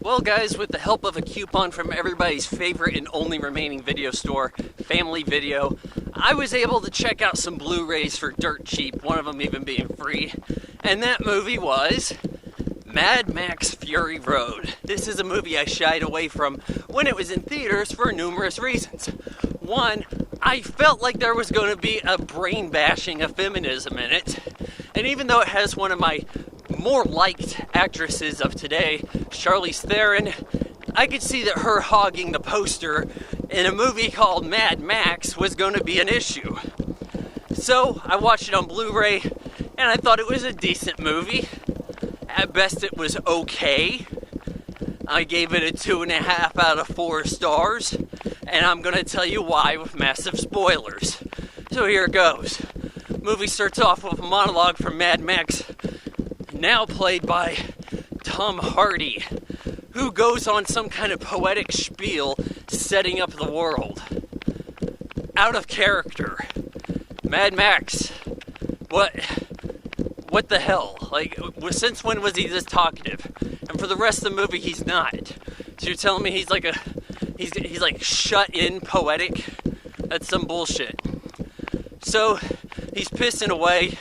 Well guys, with the help of a coupon from everybody's favorite and only remaining video store, Family Video, I was able to check out some Blu-rays for dirt cheap, one of them even being free. And that movie was Mad Max Fury Road. This is a movie I shied away from when it was in theaters for numerous reasons. One, I felt like there was going to be a brain bashing of feminism in it. And even though it has one of my more liked actresses of today, Charlize Theron, I could see that her hogging the poster in a movie called Mad Max was going to be an issue. So I watched it on Blu-ray and I thought it was a decent movie. At best it was okay. I gave it a 2.5 out of 4 stars, and I'm going to tell you why with massive spoilers. So here it goes. Movie starts off with a monologue from Mad Max, now played by Tom Hardy, who goes on some kind of poetic spiel setting up the world. Out of character. Mad Max, what the hell? Like, since when was he this talkative? And for the rest of the movie, he's not. So you're telling me he's like he's like shut in poetic? That's some bullshit. So he's pissing away,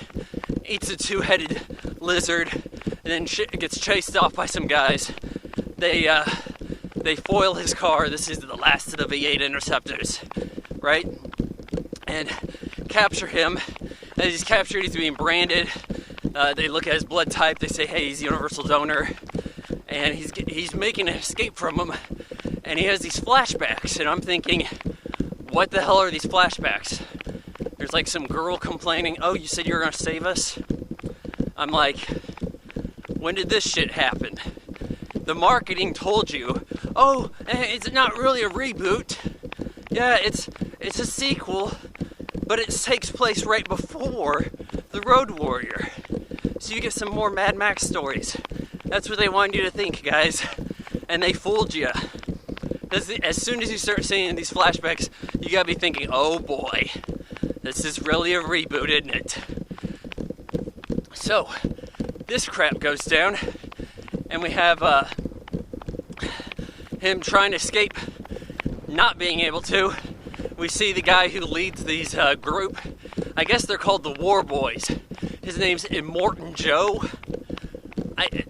eats a 2-headed lizard, and then gets chased off by some guys. They foil his car. This is the last of the V8 Interceptors, right? And capture him. As he's captured, he's being branded. They look at his blood type. They say, hey, he's a universal donor. And he's making an escape from them. And he has these flashbacks. And I'm thinking, what the hell are these flashbacks? There's like some girl complaining, oh, you said you were going to save us? I'm like, when did this shit happen? The marketing told you, oh, it's not really a reboot. Yeah, it's a sequel, but it takes place right before The Road Warrior. So you get some more Mad Max stories. That's what they wanted you to think, guys. And they fooled you. As soon as you start seeing these flashbacks, you gotta be thinking, oh boy, this is really a reboot, isn't it? So, this crap goes down, and we have him trying to escape, not being able to. We see the guy who leads these group. I guess they're called the War Boys. His name's Immortan Joe.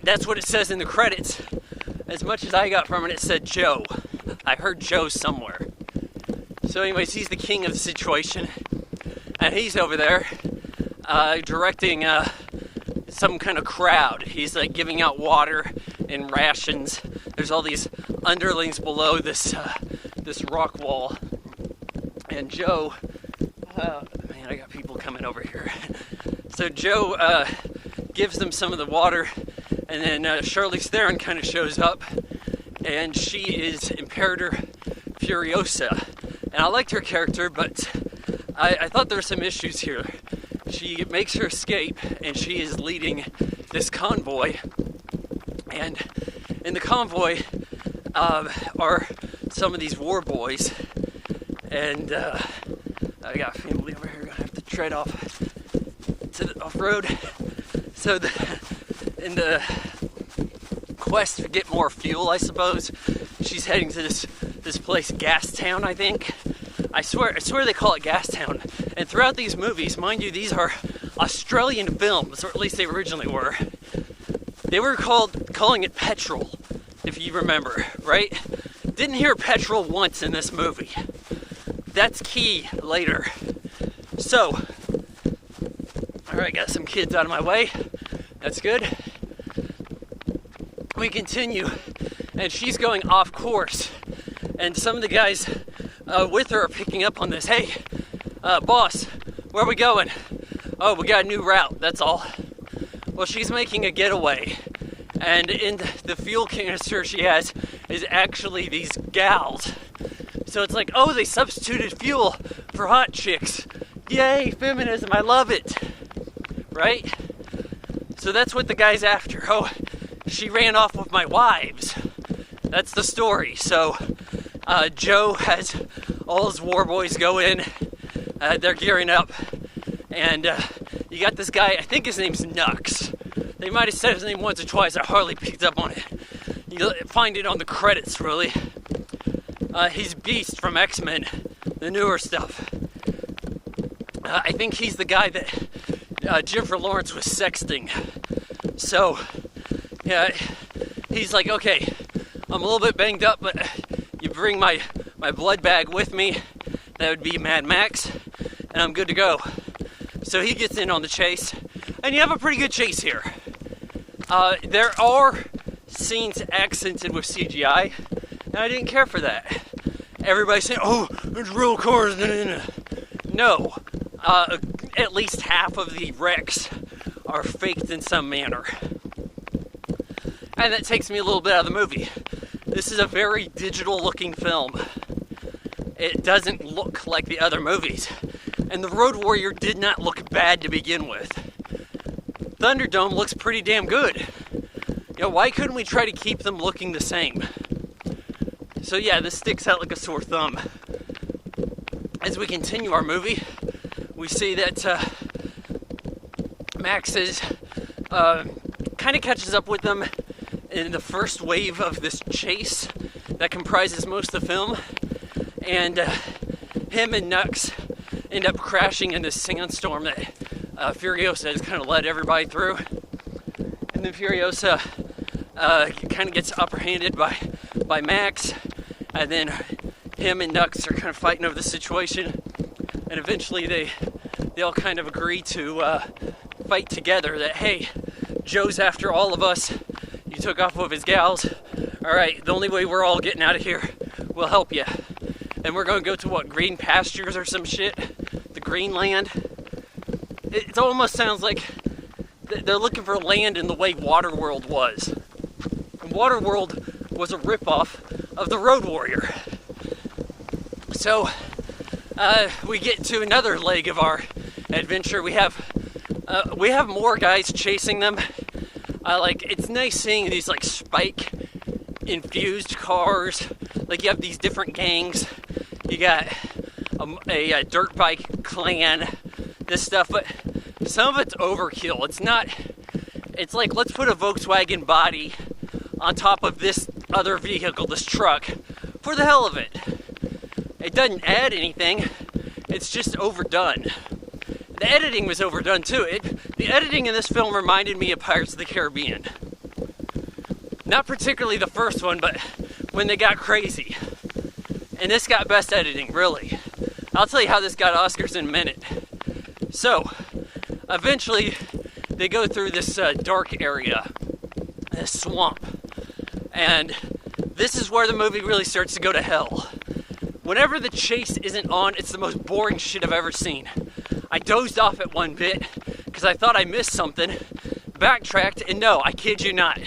That's what it says in the credits. As much as I got from it, it said Joe. I heard Joe somewhere. So anyways, he's the king of the situation. And he's over there directing some kind of crowd. He's like giving out water and rations. There's all these underlings below this rock wall. And Joe, man, I got people coming over here. So Joe gives them some of the water, and then Charlize Theron kind of shows up, and she is Imperator Furiosa. And I liked her character, but I thought there were some issues here. She makes her escape, and she is leading this convoy. And in the convoy are some of these war boys. And I got family over here, gonna have to tread off to the off-road. So in the quest to get more fuel, I suppose, she's heading to this place, Gastown, I think. I swear they call it Gastown. And throughout these movies, mind you, these are Australian films, or at least they originally were. They were calling it petrol, if you remember, right? Didn't hear petrol once in this movie. That's key later. So, alright, got some kids out of my way. That's good. We continue, and she's going off course. And some of the guys with her are picking up on this. Hey, boss, where are we going? Oh, we got a new route, that's all. Well, she's making a getaway. And in the fuel canister she has is actually these gals. So it's like, oh, they substituted fuel for hot chicks. Yay, feminism, I love it. Right? So that's what the guy's after. Oh, she ran off with my wives. That's the story. So Joe has all his war boys go in. They're gearing up. And you got this guy, I think his name's Nux. They might have said his name once or twice. I hardly picked up on it. You find it on the credits, really. He's Beast from X-Men, the newer stuff. I think he's the guy that Jennifer Lawrence was sexting. So, yeah, he's like, okay, I'm a little bit banged up, but you bring my blood bag with me. That would be Mad Max, and I'm good to go. So he gets in on the chase, and you have a pretty good chase here. There are scenes accented with CGI, and I didn't care for that. Everybody's saying, oh, it's real cars. No, at least half of the wrecks are faked in some manner. And that takes me a little bit out of the movie. This is a very digital looking film. It doesn't look like the other movies. And the Road Warrior did not look bad to begin with. Thunderdome looks pretty damn good. You know, why couldn't we try to keep them looking the same? So yeah, this sticks out like a sore thumb. As we continue our movie, we see that Max is kind of catches up with them in the first wave of this chase that comprises most of the film, and him and Nux end up crashing in this sandstorm that Furiosa has kind of led everybody through, and then Furiosa kind of gets upperhanded by Max, and then him and Nux are kind of fighting over the situation, and eventually they all kind of agree to fight together that, hey, Joe's after all of us. He took off with his gals. All right, the only way we're all getting out of here, we'll help you. And we're going to go to, what, green pastures or some shit? The green land? It almost sounds like they're looking for land in the way Waterworld was. And Waterworld was a ripoff of the Road Warrior. So, we get to another leg of our adventure. We have more guys chasing them. It's nice seeing these, like, spike-infused cars. Like, you have these different gangs. You got a dirt bike clan, this stuff, but some of it's overkill. It's like, let's put a Volkswagen body on top of this other vehicle, this truck, for the hell of it. It doesn't add anything. It's just overdone. The editing was overdone too. The editing in this film reminded me of Pirates of the Caribbean. Not particularly the first one, but when they got crazy. And this got best editing, really. I'll tell you how this got Oscars in a minute. So, eventually, they go through this dark area, this swamp. And this is where the movie really starts to go to hell. Whenever the chase isn't on, it's the most boring shit I've ever seen. I dozed off at one bit because I thought I missed something, backtracked, and no, I kid you not.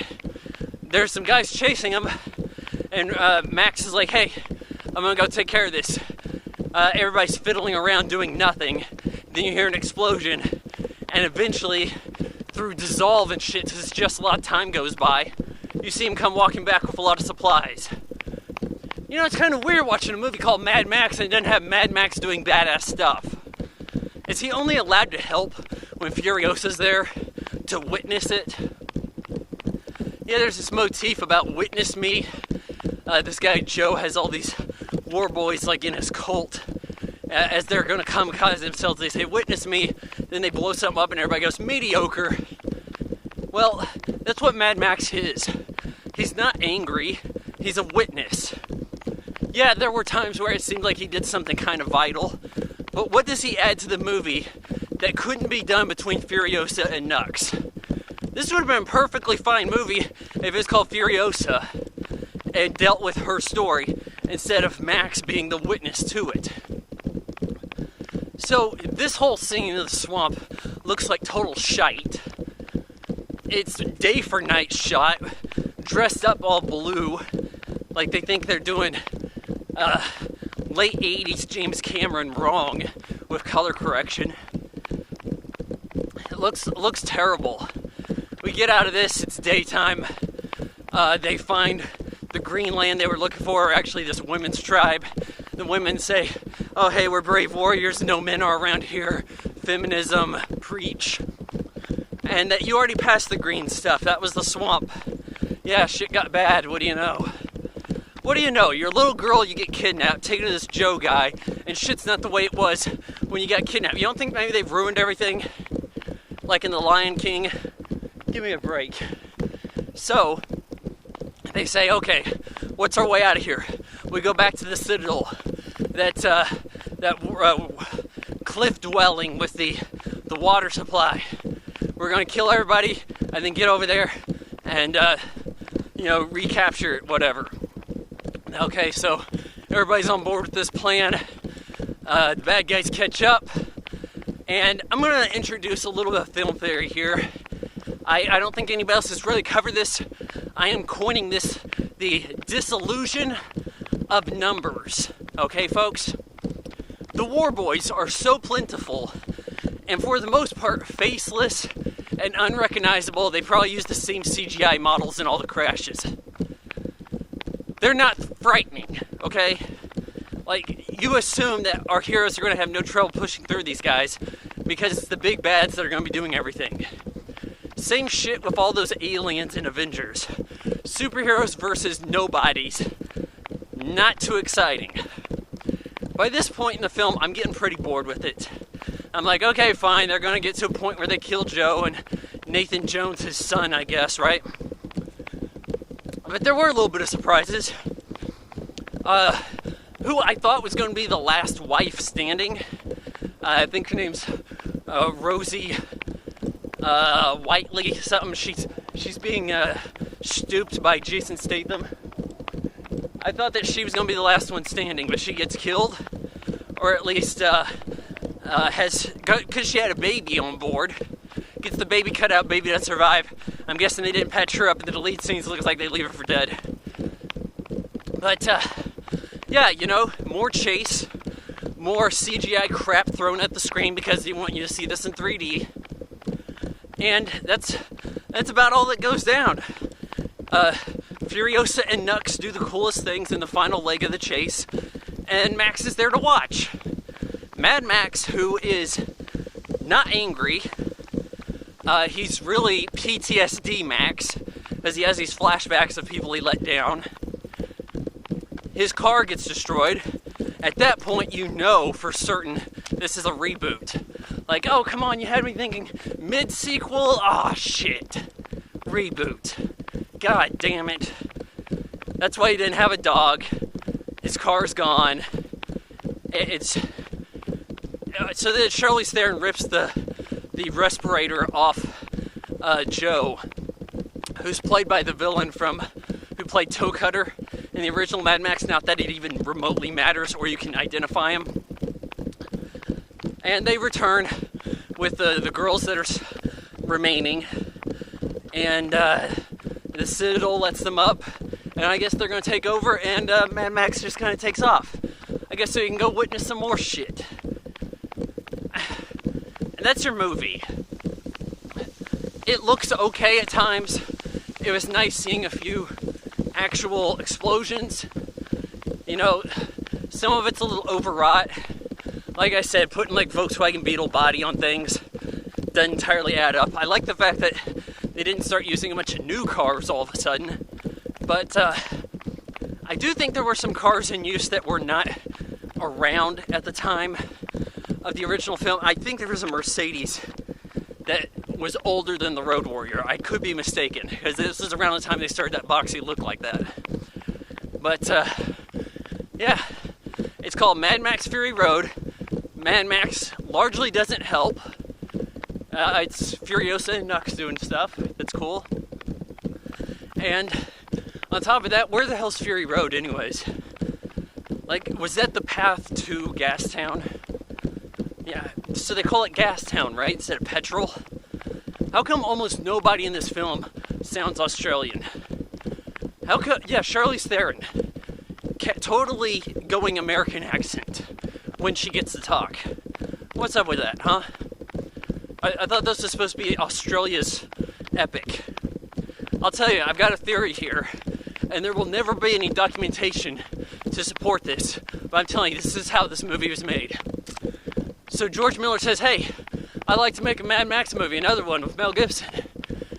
There's some guys chasing him, and Max is like, hey, I'm gonna go take care of this. Everybody's fiddling around doing nothing. Then you hear an explosion, and eventually, through dissolve and shit, because just a lot of time goes by, you see him come walking back with a lot of supplies. You know, it's kind of weird watching a movie called Mad Max and it doesn't have Mad Max doing badass stuff. Is he only allowed to help when Furiosa's there to witness it? Yeah, there's this motif about witness me. This guy Joe has all these war boys like in his cult. As they're going to kamikaze themselves, they say, witness me. Then they blow something up and everybody goes, mediocre. Well, that's what Mad Max is. He's not angry. He's a witness. Yeah, there were times where it seemed like he did something kind of vital. But what does he add to the movie that couldn't be done between Furiosa and Nux? This would have been a perfectly fine movie if it was called Furiosa and dealt with her story instead of Max being the witness to it. So this whole scene in the swamp looks like total shite. It's day for night shot, dressed up all blue, like they think they're doing late 80s James Cameron wrong with color correction. It looks terrible. We get out of this, it's daytime. They find the green land they were looking for, actually this women's tribe. The women say, oh hey, we're brave warriors, no men are around here. Feminism, preach. And that you already passed the green stuff, that was the swamp. Yeah, shit got bad. What do you know? What do you know? You're a little girl, you get kidnapped, taken to this Joe guy, and shit's not the way it was when you got kidnapped. You don't think maybe they've ruined everything? Like in The Lion King? Give me a break. So, they say, okay, what's our way out of here? We go back to the Citadel. That cliff dwelling with the water supply. We're gonna kill everybody and then get over there and, recapture it, whatever. Okay, so everybody's on board with this plan. The bad guys catch up. And I'm going to introduce a little bit of film theory here. I don't think anybody else has really covered this. I am coining this the disillusion of numbers. Okay, folks? The war boys are so plentiful, and for the most part, faceless and unrecognizable. They probably use the same CGI models in all the crashes. They're not frightening, okay? Like, you assume that our heroes are going to have no trouble pushing through these guys because it's the big bads that are going to be doing everything. Same shit with all those aliens in Avengers. Superheroes versus nobodies. Not too exciting. By this point in the film, I'm getting pretty bored with it. I'm like, okay, fine, they're going to get to a point where they kill Joe and Nathan Jones, his son, I guess, right? But there were a little bit of surprises. Who I thought was going to be the last wife standing. I think her name's Rosie Whiteley, something. She's being stooped by Jason Statham. I thought that she was going to be the last one standing, but she gets killed. Or at least because she had a baby on board. Gets the baby cut out, baby doesn't survive. I'm guessing they didn't patch her up in the delete scenes. Looks like they leave her for dead. But, yeah, more chase, more CGI crap thrown at the screen because they want you to see this in 3D. And that's about all that goes down. Furiosa and Nux do the coolest things in the final leg of the chase, and Max is there to watch. Mad Max, who is not angry, he's really PTSD Max, as he has these flashbacks of people he let down. His car gets destroyed. At that point, you know for certain this is a reboot. Like, oh, come on, you had me thinking mid-sequel? Aw, shit. Reboot. God damn it. That's why he didn't have a dog. His car's gone. So then Charlize Theron rips the respirator off Joe, who's played by the villain who played Toe Cutter in the original Mad Max. Not that it even remotely matters or you can identify him. And they return with the girls that are remaining, and the Citadel lets them up, and I guess they're going to take over, and Mad Max just kind of takes off. I guess so you can go witness some more shit. And that's your movie. It looks okay at times. It was nice seeing a few actual explosions. Some of it's a little overwrought. Like I said, putting like Volkswagen Beetle body on things doesn't entirely add up. I like the fact that they didn't start using a bunch of new cars all of a sudden. But I do think there were some cars in use that were not around at the time of the original film. I think there was a Mercedes that was older than the Road Warrior. I could be mistaken, because this is around the time they started that boxy look like that. But, yeah. It's called Mad Max Fury Road. Mad Max largely doesn't help. It's Furiosa and Nux doing stuff. That's cool. And on top of that, where the hell's Fury Road anyways? Like, was that the path to Gastown? Yeah, so they call it Gastown, right? Instead of petrol. How come almost nobody in this film sounds Australian? How come, yeah, Charlize Theron, totally going American accent when she gets to talk. What's up with that, huh? I thought this was supposed to be Australia's epic. I'll tell you, I've got a theory here, and there will never be any documentation to support this, but I'm telling you, this is how this movie was made. So George Miller says, hey, I'd like to make a Mad Max movie, another one with Mel Gibson.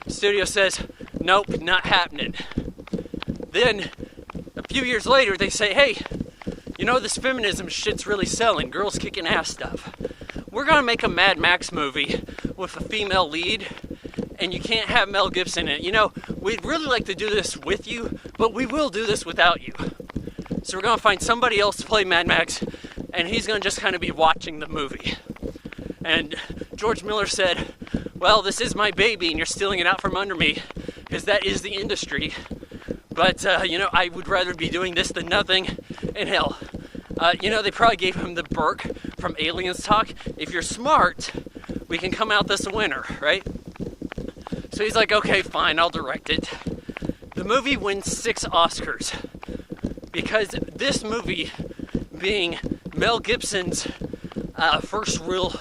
Studio says, nope, not happening. Then, a few years later, they say, hey, you know, this feminism shit's really selling, girls kicking ass stuff. We're gonna make a Mad Max movie with a female lead, and you can't have Mel Gibson in it. You know, we'd really like to do this with you, but we will do this without you. So we're gonna find somebody else to play Mad Max, and he's gonna just kind of be watching the movie. And George Miller said, well, this is my baby, and you're stealing it out from under me, because that is the industry. But, you know, I would rather be doing this than nothing. And hell, you know, they probably gave him the Burke from Aliens talk. If you're smart, we can come out this winner, right? So he's like, okay, fine, I'll direct it. The movie wins 6 Oscars. Because this movie, being Mel Gibson's first real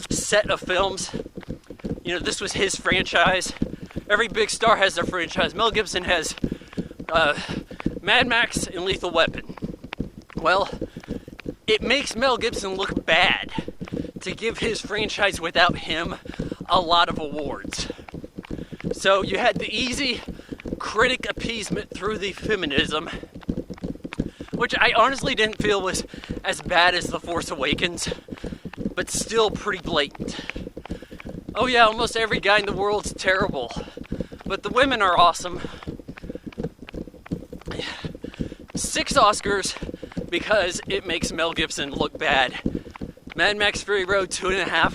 set of films, you know, this was his franchise. Every big star has their franchise. Mel Gibson has Mad Max and Lethal Weapon. Well, it makes Mel Gibson look bad to give his franchise without him a lot of awards. So you had the easy critic appeasement through the feminism, which I honestly didn't feel was as bad as The Force Awakens, but still pretty blatant. Oh yeah, almost every guy in the world's terrible, but the women are awesome. 6 Oscars because it makes Mel Gibson look bad. Mad Max Fury Road 2.5